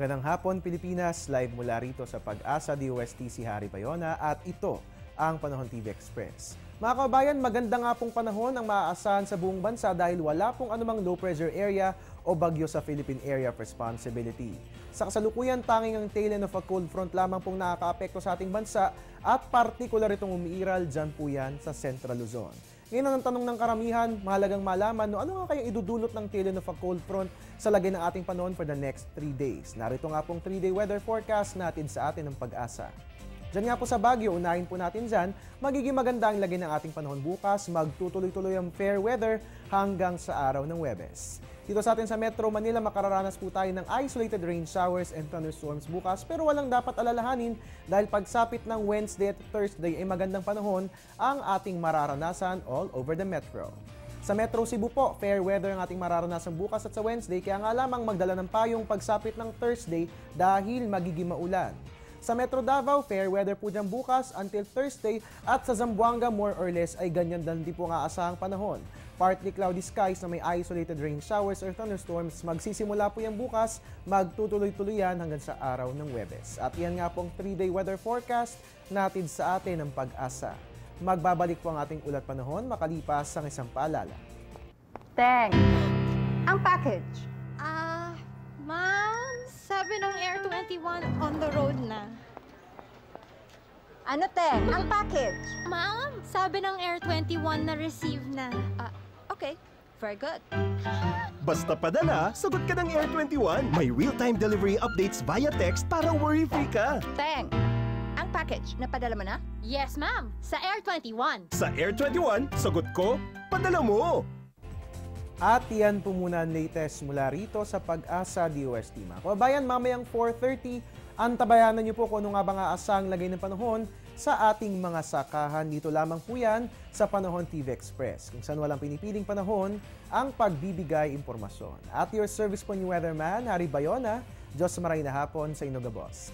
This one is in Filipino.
Magandang hapon, Pilipinas. Live mula rito sa Pag-asa DOST si Harry Bayona at ito ang Panahon TV Express. Mga kababayan, maganda nga pong panahon ang maaasahan sa buong bansa dahil wala pong anumang low pressure area o bagyo sa Philippine Area of Responsibility. Sa kasalukuyan, tanging ang tail end of a cold front lamang pong nakakaapekto sa ating bansa at partikular itong umiiral dyan po yan sa Central Luzon. Ngayon ang tanong ng karamihan, mahalagang malaman ano nga kayang idudulot ng tail end of a cold front sa lagay ng ating panahon for the next 3 days. Narito nga pong 3-day weather forecast natin sa atin ng Pag-asa. Diyan nga po sa Baguio, unahin po natin dyan, magiging maganda ang lagay ng ating panahon bukas, magtutuloy-tuloy ang fair weather hanggang sa araw ng Huwebes. Dito sa atin sa Metro Manila, makararanas po tayo ng isolated rain showers and thunderstorms bukas pero walang dapat alalahanin dahil pagsapit ng Wednesday at Thursday ay magandang panahon ang ating mararanasan all over the Metro. Sa Metro Cebu po, fair weather ang ating mararanasan bukas at sa Wednesday kaya nga lamang magdala ng payong pagsapit ng Thursday dahil magiging maulan. Sa Metro Davao, fair weather po dyan bukas until Thursday at sa Zamboanga more or less ay ganyan din po nga asahang panahon. Partly cloudy skies na may isolated rain showers or thunderstorms, magsisimula po yan bukas, magtutuloy-tuloy yan hanggang sa araw ng Huwebes. At yan nga pong 3-day weather forecast natin sa atin ng Pag-asa. Magbabalik po ang ating ulat panahon makalipas ang isang paalala. Teng, ang package. Ma'am, sabi ng Air 21 on the road na. Ano, Teng? Ang package. Ma'am, sabi ng Air 21 na receive na. Okay, very good. Basta padala, sagot ka ng Air 21. May real-time delivery updates via text para worry-free ka. Teng, ang package, napadala mo na? Yes, ma'am, sa Air 21. Sa Air 21, sagot ko, padala mo. At yan po muna ang latest mula rito sa Pag-asa DOST. Mga kababayan, mamayang 4:30, antabayanan niyo po kung ano nga ba nga asang lagay ng panahon sa ating mga sakahan. Dito lamang po yan sa Panahon TV Express, kung saan walang pinipiling panahon ang pagbibigay impormasyon. At your service po ni Weatherman, Harry Bayona, Diyos maray na hapon sa inyo, Boss.